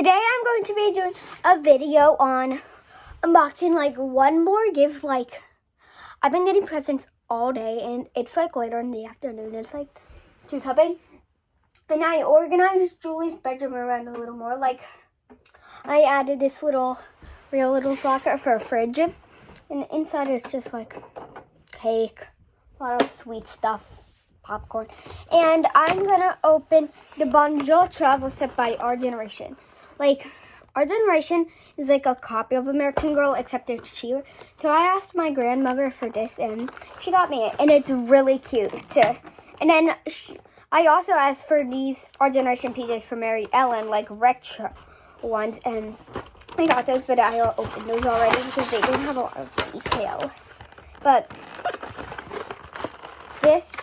Today I'm going to be doing a video on unboxing like one more gift. Like I've been getting presents all day and it's like later in the afternoon. It's like 2 something. And I organized Julie's bedroom around a little more. Like I added this real little locker for a fridge. And inside it's just like cake, a lot of sweet stuff, popcorn. And I'm gonna open the Bonjour Travel set by Our Generation. Like, Our Generation is like a copy of American Girl, except it's cheaper. So I asked my grandmother for this, and she got me it, and it's really cute. And then I also asked for these Our Generation PJs for Mary Ellen, like retro ones, and I got those, but I opened those already because they didn't have a lot of detail. But this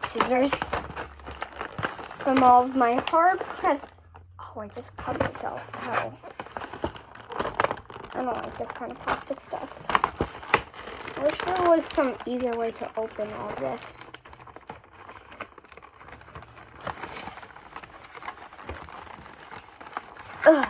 scissors from all of my hard pressed. Oh, I just cut myself. Ow. I don't like this kind of plastic stuff. I wish there was some easier way to open all this. Ugh.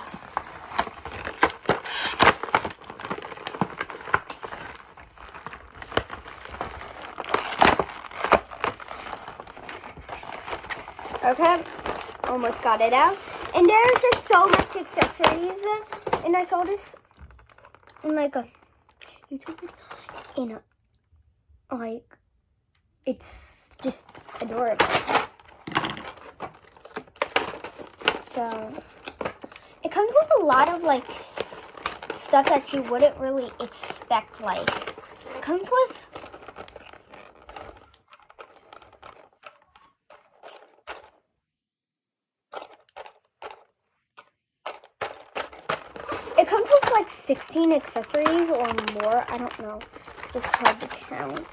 Okay, almost got it out. And there are just so much accessories. And I saw this in like a YouTube video. Like, it's just adorable. So, it comes with a lot of like stuff that you wouldn't really expect. Like, it comes with like 16 accessories or more. I don't know. It's just hard to count.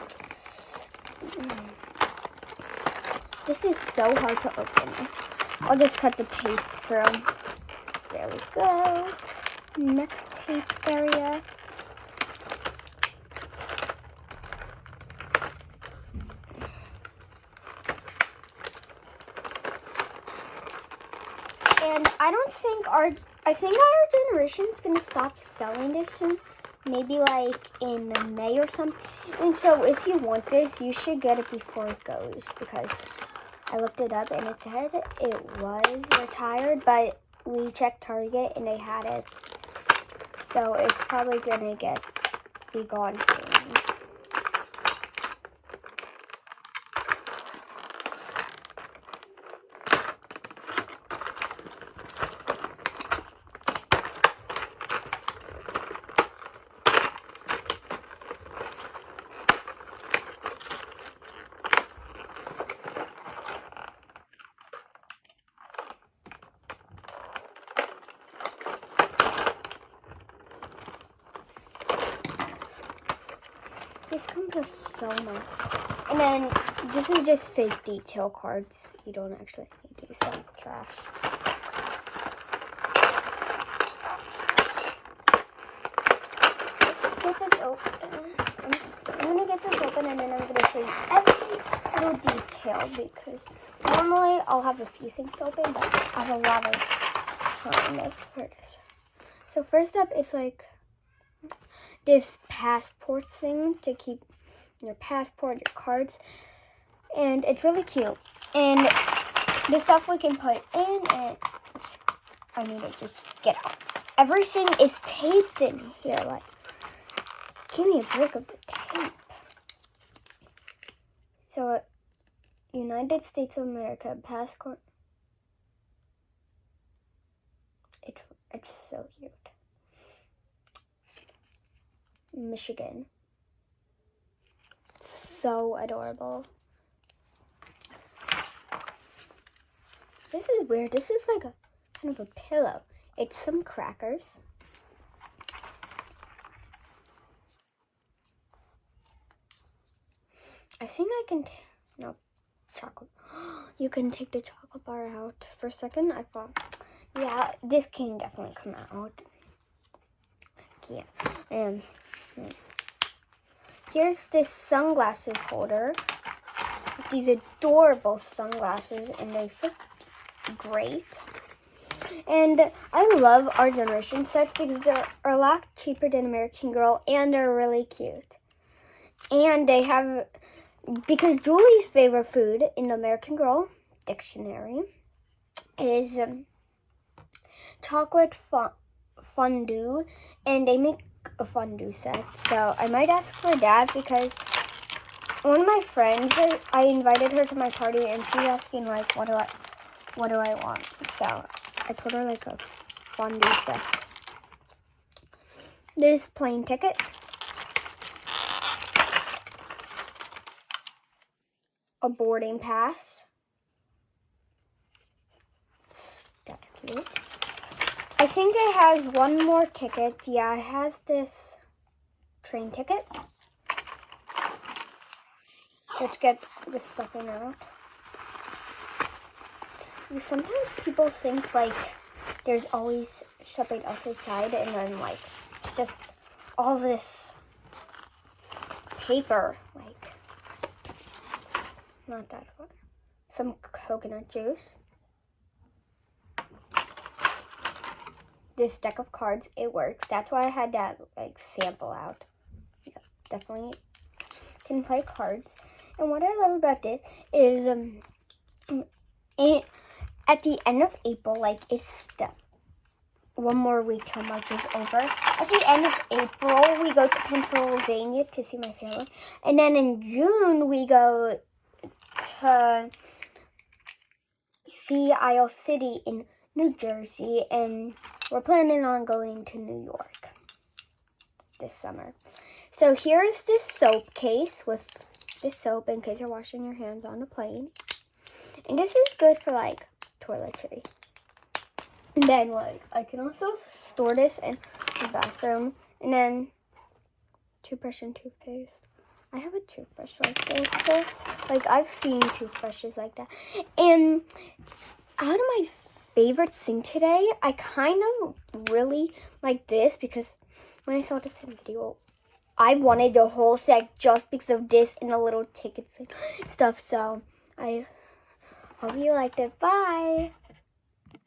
This is so hard to open. I'll just cut the tape from. There we go. Next tape area. And I think our generation is gonna stop selling this soon, maybe like in May or something. And so if you want this, you should get it before it goes, because I looked it up and it said it was retired, but we checked Target and they had it. So it's probably gonna be gone soon. This comes with so much. And then this is just fake detail cards. You don't actually need these, like trash. Let's get this open. I'm gonna get this open and then I'm gonna show you every little detail, because normally I'll have a few things to open, but I have a lot of time for this. So first up, it's like this passport thing to keep your passport, your cards, and it's really cute. And the stuff we can put in, and I need to just get out. Everything is taped in here. Like, give me a break of the tape. So, United States of America passport. It's so cute. Michigan. So adorable. This is weird. This is like a kind of a pillow. It's some crackers. I think I can no, chocolate. You can take the chocolate bar out. For a second I thought, yeah, this can definitely come out. Yeah. And here's this sunglasses holder. These adorable sunglasses, and they fit great. And I love our generation sets because they're a lot cheaper than American Girl and they're really cute. And they have, because Julie's favorite food in the American Girl dictionary is chocolate fondue, and they make a fondue set. So I might ask for Dad because one of my friends, I invited her to my party and she's asking like, what do I want? So I put her like a fondue set. This plane ticket. A boarding pass. That's cute. I think it has one more ticket. Yeah, it has this train ticket. Let's get the stuffing out. Sometimes people think like there's always something else inside, and then like it's just all this paper, like not that fun. Some coconut juice. This deck of cards, it works. That's why I had that like sample out. Yeah, definitely can play cards. And what I love about this is at the end of April, like it's one more week till March is over. At the end of April, we go to Pennsylvania to see my family. And then in June, we go to see Isle City in New Jersey. And we're planning on going to New York this summer. So here's this soap case with this soap in case you're washing your hands on a plane. And this is good for like toiletry. And then like I can also store this in the bathroom. And then toothbrush and toothpaste. I have a toothbrush like this. So, like I've seen toothbrushes like that. And out of my favorite thing today, I kind of really like this because when I saw this in video, I wanted the whole set just because of this and the little tickets and stuff. So I hope you liked it. Bye.